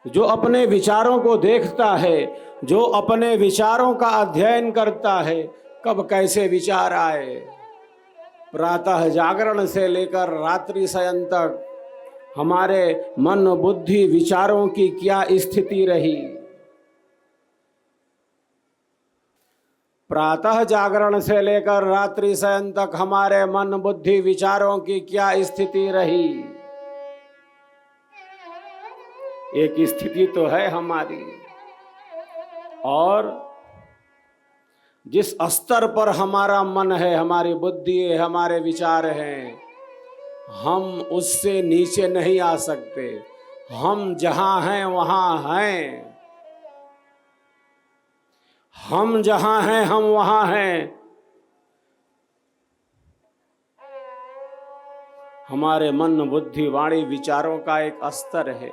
जो अपने विचारों को देखता है, जो अपने विचारों का अध्ययन करता है, कब कैसे विचार आए। प्रातः जागरण से लेकर रात्रि शयन तक हमारे मन बुद्धि विचारों की क्या स्थिति रही। प्रातः जागरण से लेकर रात्रि शयन तक हमारे मन बुद्धि विचारों की क्या स्थिति रही। एक स्थिति तो है हमारी, और जिस स्तर पर हमारा मन है, हमारी बुद्धि है, हमारे विचार हैं, हम उससे नीचे नहीं आ सकते। हम जहां हैं वहां हैं, हम जहां हैं हम वहां हैं। हमारे मन बुद्धि वाणी विचारों का एक स्तर है।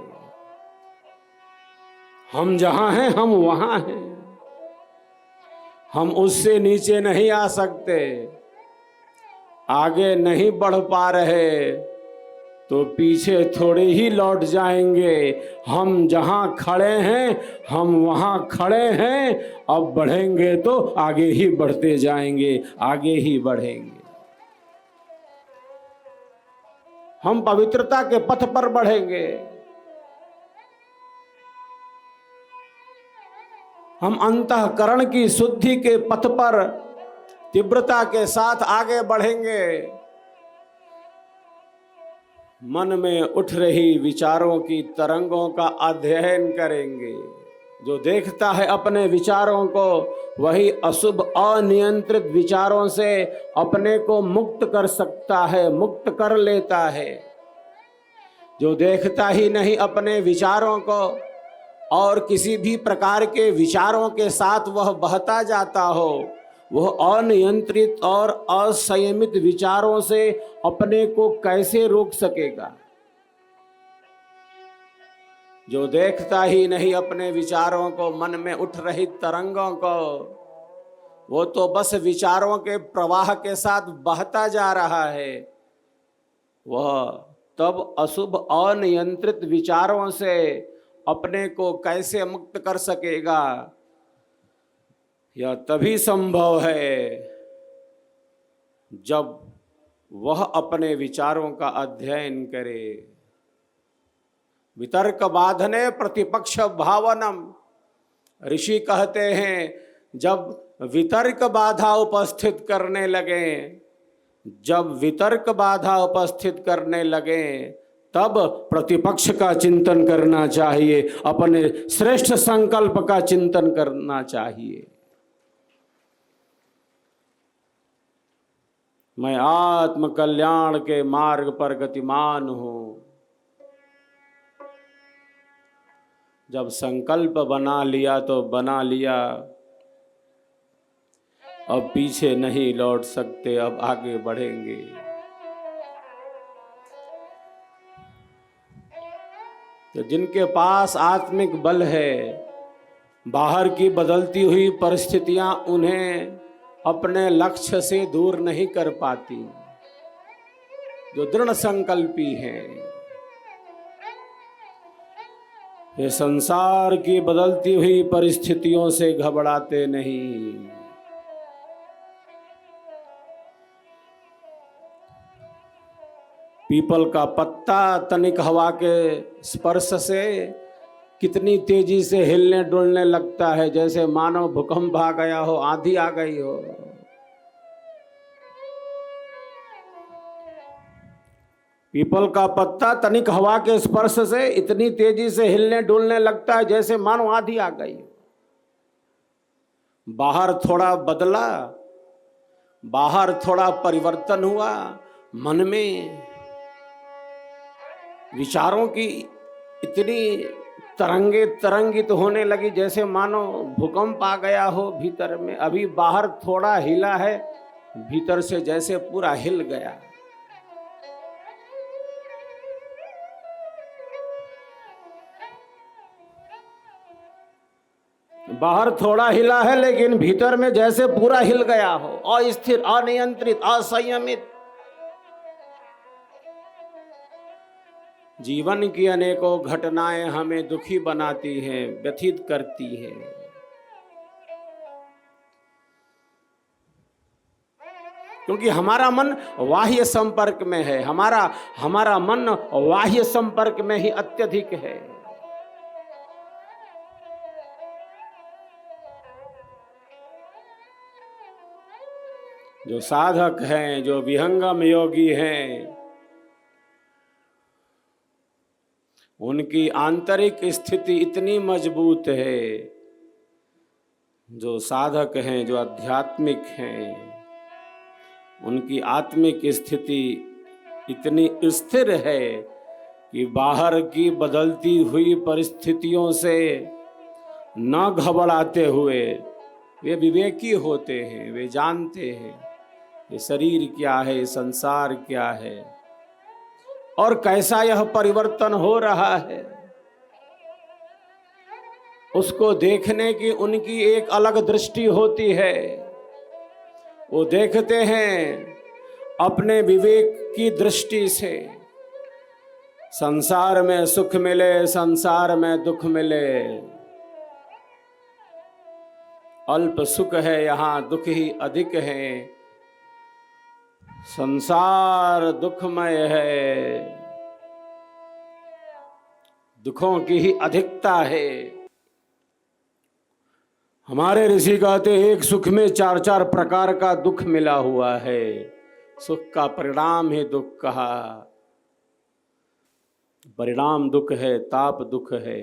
हम जहां हैं हम वहां हैं, हम उससे नीचे नहीं आ सकते। आगे नहीं बढ़ पा रहे तो पीछे थोड़े ही लौट जाएंगे। हम जहां खड़े हैं हम वहां खड़े हैं। अब बढ़ेंगे तो आगे ही बढ़ते जाएंगे, आगे ही बढ़ेंगे। हम पवित्रता के पथ पर बढ़ेंगे। हम अंतःकरण की शुद्धि के पथ पर तीव्रता के साथ आगे बढ़ेंगे। मन में उठ रही विचारों की तरंगों का अध्ययन करेंगे। जो देखता है अपने विचारों को, वही अशुभ अनियंत्रित विचारों से अपने को मुक्त कर सकता है, मुक्त कर लेता है। जो देखता ही नहीं अपने विचारों को और किसी भी प्रकार के विचारों के साथ वह बहता जाता हो, वह अनियंत्रित और असंयमित विचारों से अपने को कैसे रोक सकेगा। जो देखता ही नहीं अपने विचारों को, मन में उठ रही तरंगों को, वो तो बस विचारों के प्रवाह के साथ बहता जा रहा है। वह तब अशुभ अनियंत्रित विचारों से अपने को कैसे मुक्त कर सकेगा। यह तभी संभव है जब वह अपने विचारों का अध्ययन करे। वितर्क बाधने प्रतिपक्ष भावनम, ऋषि कहते हैं जब वितर्क बाधा उपस्थित करने लगे, जब वितर्क बाधा उपस्थित करने लगे तब प्रतिपक्ष का चिंतन करना चाहिए, अपने श्रेष्ठ संकल्प का चिंतन करना चाहिए। मैं आत्म कल्याण के मार्ग पर गतिमान हूं। जब संकल्प बना लिया तो बना लिया, अब पीछे नहीं लौट सकते, अब आगे बढ़ेंगे। तो जिनके पास आत्मिक बल है, बाहर की बदलती हुई परिस्थितियां उन्हें अपने लक्ष्य से दूर नहीं कर पाती। जो दृढ़ संकल्पी हैं, ये संसार की बदलती हुई परिस्थितियों से घबराते नहीं। पीपल का पत्ता तनिक हवा के स्पर्श से कितनी तेजी से हिलने डुलने लगता है, जैसे मानो भूकंप आ गया हो, आंधी आ गई हो। पीपल का पत्ता तनिक हवा के स्पर्श से इतनी तेजी से हिलने डुलने लगता है जैसे मानो आंधी आ गई। बाहर थोड़ा बदला, बाहर थोड़ा परिवर्तन हुआ, मन में विचारों की इतनी तरंगे तरंगित होने लगी जैसे मानो भूकंप आ गया हो भीतर में। अभी बाहर थोड़ा हिला है, भीतर से जैसे पूरा हिल गया। बाहर थोड़ा हिला है लेकिन भीतर में जैसे पूरा हिल गया हो, अस्थिर, अनियंत्रित, असंयमित। जीवन की अनेकों घटनाएं हमें दुखी बनाती हैं, व्यथित करती हैं। क्योंकि हमारा मन बाह्य संपर्क में है, हमारा मन बाह्य संपर्क में ही अत्यधिक है। जो साधक हैं, जो विहंगम योगी हैं, उनकी आंतरिक स्थिति इतनी मजबूत है। जो साधक हैं, जो आध्यात्मिक हैं, उनकी आत्मिक स्थिति इतनी स्थिर है कि बाहर की बदलती हुई परिस्थितियों से न घबराते हुए वे विवेकी होते हैं। वे जानते हैं ये शरीर क्या है, संसार क्या है और कैसा यह परिवर्तन हो रहा है। उसको देखने की उनकी एक अलग दृष्टि होती है। वो देखते हैं अपने विवेक की दृष्टि से। संसार में सुख मिले, संसार में दुख मिले, अल्प सुख है, यहाँ दुख ही अधिक है। संसार दुखमय है, दुखों की ही अधिकता है। हमारे ऋषि कहते एक सुख में 4 प्रकार का दुख मिला हुआ है। सुख का परिणाम ही दुख कहा। परिणाम दुख है, ताप दुख है,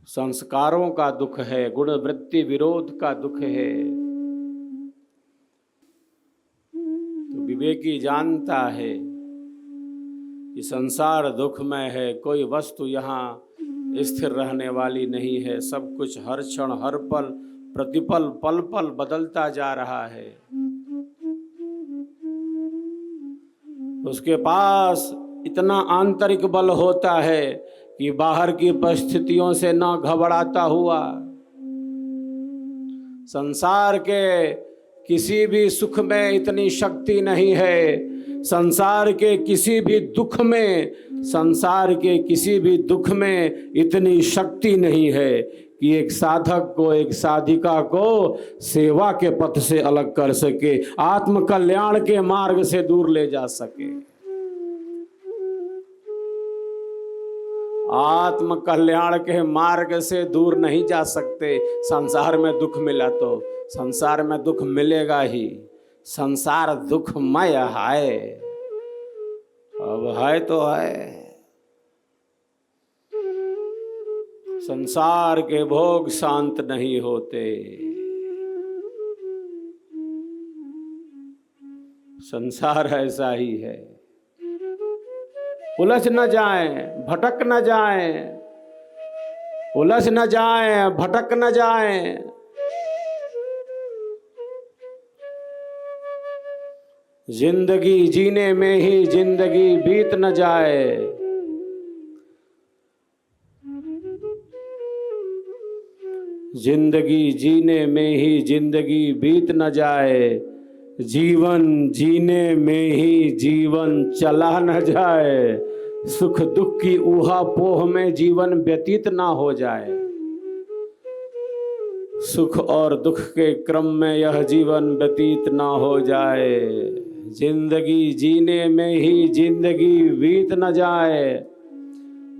संस्कारों का दुख है, गुण वृत्ति विरोध का दुख है। तो विवेकी जानता है कि संसार दुखमय है, कोई वस्तु यहाँ स्थिर रहने वाली नहीं है। सब कुछ हर क्षण, हर पल, प्रतिपल, पल पल बदलता जा रहा है। उसके पास इतना आंतरिक बल होता है कि बाहर की परिस्थितियों से न घबराता हुआ संसार के किसी भी सुख में इतनी शक्ति नहीं है, संसार के किसी भी दुख में, संसार के किसी भी दुख में इतनी शक्ति नहीं है कि एक साधक को, एक साधिका को सेवा के पथ से अलग कर सके, आत्म कल्याण के मार्ग से दूर ले जा सके। आत्म कल्याण के मार्ग से दूर नहीं जा सकते। संसार में दुख मिला तो संसार में दुख मिलेगा ही। संसार दुखमय है, अब है तो है। संसार के भोग शांत नहीं होते। संसार ऐसा ही है। उलझ न जाएं, भटक न जाएं, उलझ न जाएं, भटक न जाएं। जिंदगी जीने में ही जिंदगी बीत न जाए। जिंदगी जीने में ही जिंदगी बीत न जाए। जीवन जीने में ही जीवन चला न जाए। सुख दुख की ऊहापोह में जीवन व्यतीत ना हो जाए। सुख और दुख के क्रम में यह जीवन व्यतीत ना हो जाए। जिंदगी जीने में ही जिंदगी बीत न जाए।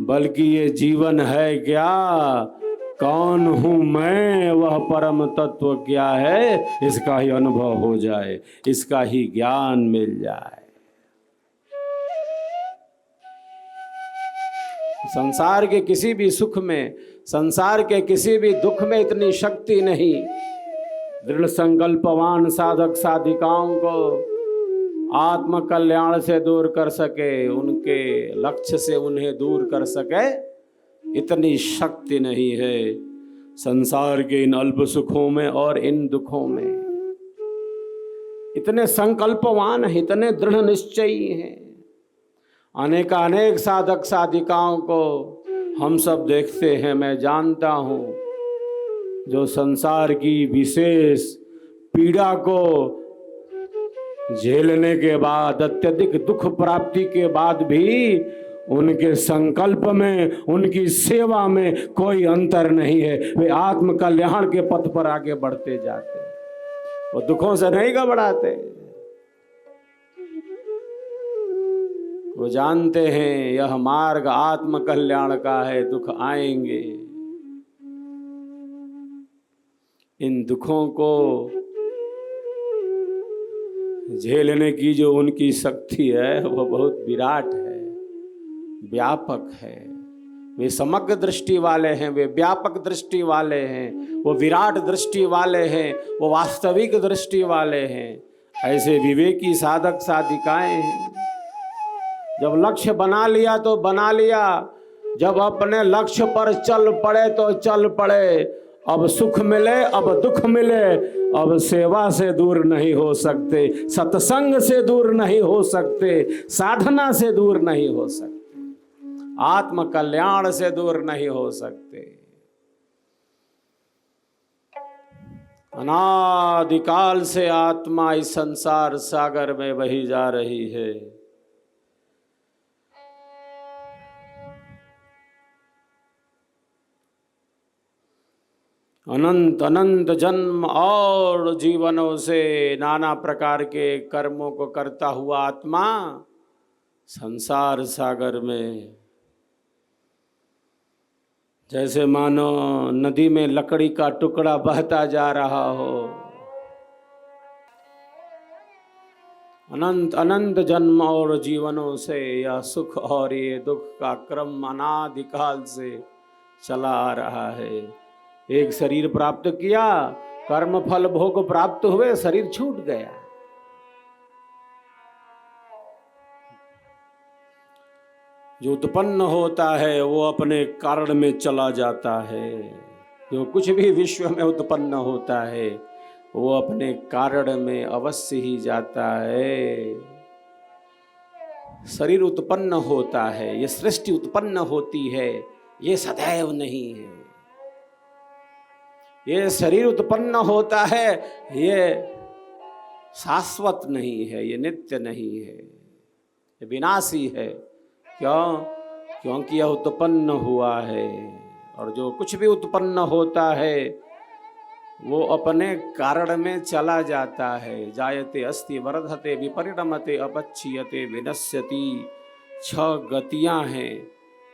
बल्कि ये जीवन है क्या, कौन हूँ मैं, वह परम तत्व क्या है, इसका ही अनुभव हो जाए, इसका ही ज्ञान मिल जाए। संसार के किसी भी सुख में, संसार के किसी भी दुख में इतनी शक्ति नहीं। दृढ़ संकल्पवान साधक साधिकाओं को आत्म कल्याण से दूर कर सके, उनके लक्ष्य से उन्हें दूर कर सके, इतनी शक्ति नहीं है संसार के इन अल्प सुखों में और इन दुखों में। इतने संकल्पवान हैं, इतने दृढ़ निश्चयी हैं। अनेक साधक साधिकाओं को हम सब देखते हैं, मैं जानता हूँ, जो संसार की विशेष पीड़ा को झेलने के बाद, अत्यधिक दुख प्राप्ति के बाद भी उनके संकल्प में, उनकी सेवा में कोई अंतर नहीं है। वे आत्म कल्याण के पथ पर आगे बढ़ते जाते, वो दुखों से नहीं घबराते। वो जानते हैं यह मार्ग आत्म कल्याण का है, दुख आएंगे। इन दुखों को झेलने की जो उनकी शक्ति है वो बहुत विराट है, व्यापक है। वे समग्र दृष्टि वाले हैं, वे व्यापक दृष्टि वाले हैं, वो विराट दृष्टि वाले हैं, वो वास्तविक दृष्टि वाले हैं। ऐसे विवेकी साधक साधिकाएं हैं। जब लक्ष्य बना लिया तो बना लिया, जब अपने लक्ष्य पर चल पड़े तो चल पड़े। अब सुख मिले, अब दुख मिले, अब सेवा से दूर नहीं हो सकते, सत्संग से दूर नहीं हो सकते, साधना से दूर नहीं हो सकते, आत्म कल्याण से दूर नहीं हो सकते। अनादिकाल से आत्मा इस संसार सागर में बही जा रही है। अनंत अनंत जन्म और जीवनों से नाना प्रकार के कर्मों को करता हुआ आत्मा संसार सागर में जैसे मानो नदी में लकड़ी का टुकड़ा बहता जा रहा हो। अनंत अनंत जन्म और जीवनों से यह सुख और ये दुख का क्रम अनादिकाल से चला आ रहा है। एक शरीर प्राप्त किया, कर्म फल भोग प्राप्त हुए, शरीर छूट गया। जो उत्पन्न होता है वो अपने कारण में चला जाता है। जो कुछ भी विश्व में उत्पन्न होता है वो अपने कारण में अवश्य ही जाता है। शरीर उत्पन्न होता है, ये सृष्टि उत्पन्न होती है, ये सदैव नहीं है। ये शरीर उत्पन्न होता है, ये शाश्वत नहीं है, ये नित्य नहीं है, ये विनाशी है। क्यों? क्योंकि यह उत्पन्न हुआ है। और जो कुछ भी उत्पन्न होता है वो अपने कारण में चला जाता है। जायते अस्ति वर्धते विपरिणमते अपच्छियते विनश्यति। 6 गतियां हैं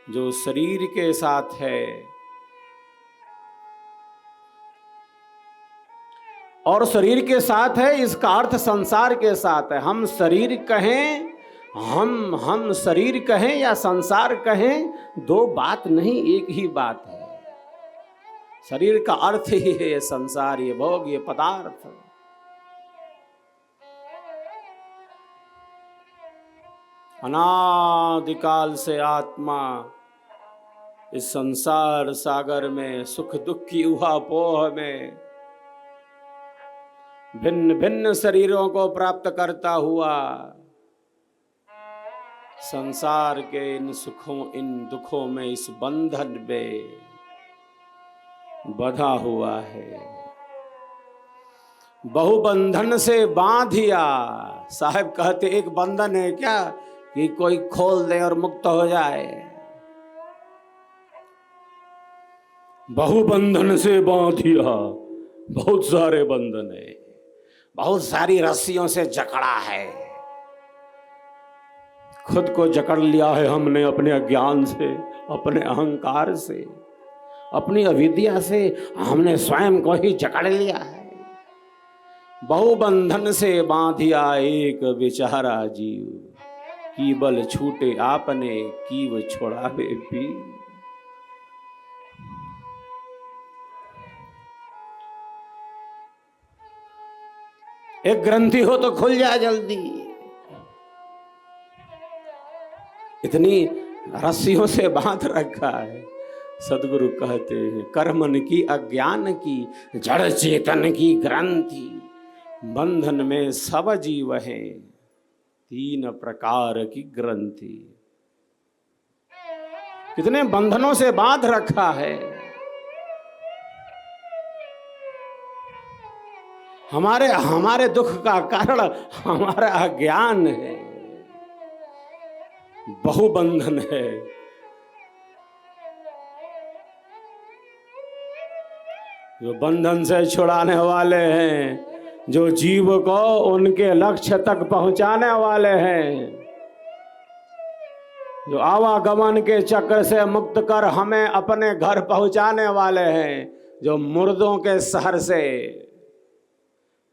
जो शरीर के साथ है और शरीर के साथ है, इसका अर्थ संसार के साथ है। हम शरीर कहें, हम शरीर कहें या संसार कहें, दो बात नहीं, एक ही बात है। शरीर का अर्थ ही है ये संसार, ये भोग, ये पदार्थ। अनादिकाल से आत्मा इस संसार सागर में सुख दुख की उहापोह में भिन्न भिन्न शरीरों को प्राप्त करता हुआ संसार के इन सुखों इन दुखों में, इस बंधन में बंधा हुआ है। बहुबंधन से बांधिया। साहब कहते एक बंधन है क्या कि कोई खोल दे और मुक्त हो जाए। बहुबंधन से बांधिया, बहुत सारे बंधन है, बहुत सारी रस्सियों से जकड़ा है। खुद को जकड़ लिया है हमने अपने अज्ञान से, अपने अहंकार से, अपनी अविद्या से हमने स्वयं को ही जकड़ लिया है। बहुबंधन से बांधिया एक बेचारा जीव, की बल छूटे आपने कीव छोड़ावे भी। एक ग्रंथि हो तो खुल जाए जल्दी। इतनी रस्सियों से बांध रखा है। सदगुरु कहते हैं कर्मन की अज्ञान की जड़ चेतन की ग्रंथि, बंधन में सब जीव हैं 3 प्रकार की ग्रंथि। कितने बंधनों से बांध रखा है। हमारे दुख का कारण हमारा अज्ञान है, बहुबंधन है। जो बंधन से छुड़ाने वाले हैं, जो जीव को उनके लक्ष्य तक पहुंचाने वाले हैं, जो आवागमन के चक्र से मुक्त कर हमें अपने घर पहुंचाने वाले हैं, जो मुर्दों के शहर से,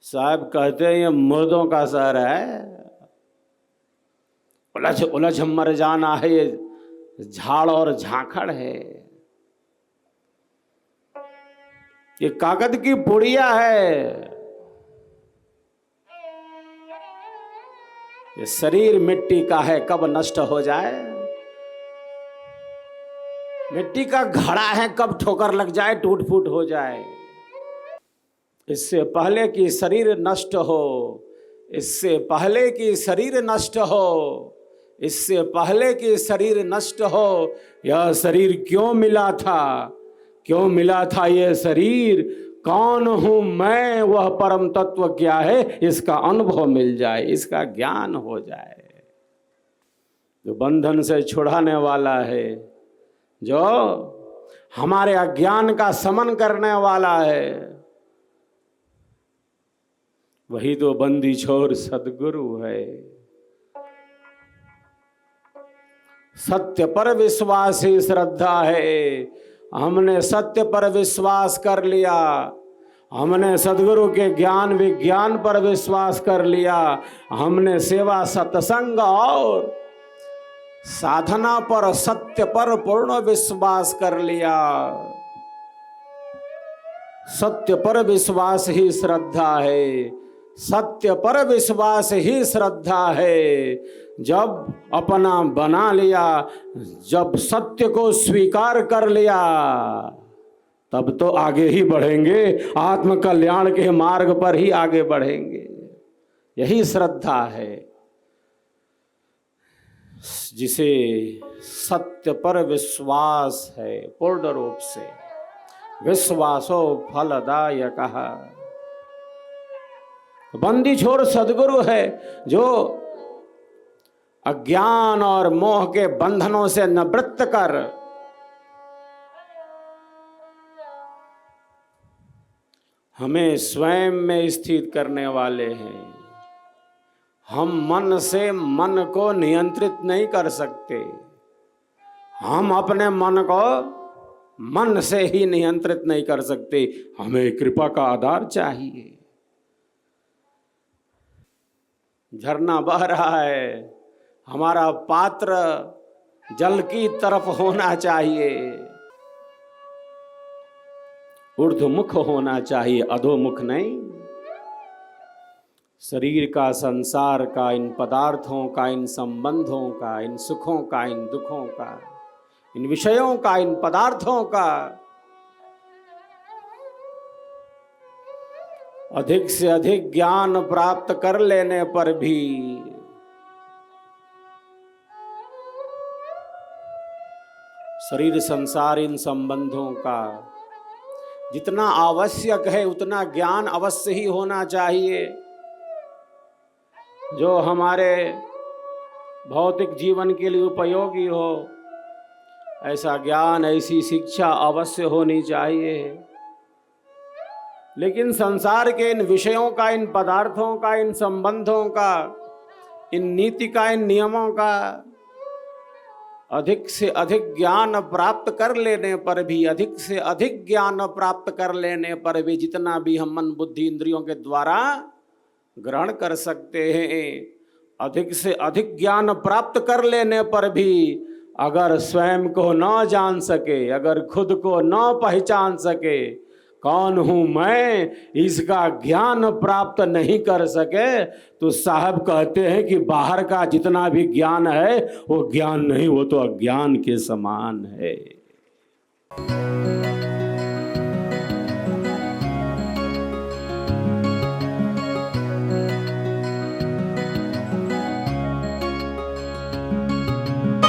साहब कहते हैं ये मुर्दों का शहर है, उलझ उलझ मर जाना है, ये झाड़ और झांखड़ है, ये कागज की पुड़िया है, ये शरीर मिट्टी का है, कब नष्ट हो जाए। मिट्टी का घड़ा है, कब ठोकर लग जाए, टूट फूट हो जाए। इससे पहले कि शरीर नष्ट हो, इससे पहले कि शरीर नष्ट हो, इससे पहले कि शरीर नष्ट हो, यह शरीर क्यों मिला था, क्यों मिला था ये शरीर, कौन हूं मैं, वह परम तत्व क्या है, इसका अनुभव मिल जाए, इसका ज्ञान हो जाए। जो बंधन से छुड़ाने वाला है, जो हमारे अज्ञान का शमन करने वाला है, वही तो बंदी छोर सद्गुरु है। सत्य पर विश्वास ही श्रद्धा है। हमने सत्य पर विश्वास कर लिया, हमने सद्गुरु के ज्ञान विज्ञान पर विश्वास कर लिया, हमने सेवा सत्संग और साधना पर, सत्य पर पूर्ण विश्वास कर लिया। सत्य पर विश्वास ही श्रद्धा है, सत्य पर विश्वास ही श्रद्धा है। जब अपना बना लिया, जब सत्य को स्वीकार कर लिया, तब तो आगे ही बढ़ेंगे, आत्म कल्याण के मार्ग पर ही आगे बढ़ेंगे। यही श्रद्धा है जिसे सत्य पर विश्वास है, पूर्ण रूप से। विश्वासो फलदायकः। बंदी छोड़ सद्गुरु है, जो अज्ञान और मोह के बंधनों से निवृत्त कर हमें स्वयं में स्थित करने वाले हैं। हम मन से मन को नियंत्रित नहीं कर सकते, हम अपने मन को मन से ही नियंत्रित नहीं कर सकते, हमें कृपा का आधार चाहिए। झरना बह रहा है, हमारा पात्र जल की तरफ होना चाहिए, ऊर्ध्वमुख होना चाहिए, अधोमुख नहीं। शरीर का, संसार का, इन पदार्थों का, इन संबंधों का, इन सुखों का, इन दुखों का, इन विषयों का, इन पदार्थों का अधिक से अधिक ज्ञान प्राप्त कर लेने पर भी शरीर, संसार, इन संबंधों का जितना आवश्यक है उतना ज्ञान अवश्य ही होना चाहिए, जो हमारे भौतिक जीवन के लिए उपयोगी हो। ऐसा ज्ञान, ऐसी शिक्षा अवश्य होनी चाहिए। लेकिन संसार के इन विषयों का, इन पदार्थों का, इन संबंधों का, इन नीति का, इन नियमों का अधिक से अधिक ज्ञान प्राप्त कर लेने पर भी, अधिक से अधिक ज्ञान प्राप्त कर लेने पर भी, जितना भी हम मन बुद्धि इंद्रियों के द्वारा ग्रहण कर सकते हैं, अधिक से अधिक ज्ञान प्राप्त कर लेने पर भी अगर स्वयं को न जान सके, अगर खुद को न पहचान सके, कौन हूं मैं, इसका ज्ञान प्राप्त नहीं कर सके, तो साहब कहते हैं कि बाहर का जितना भी ज्ञान है वो ज्ञान नहीं, वो तो अज्ञान के समान है।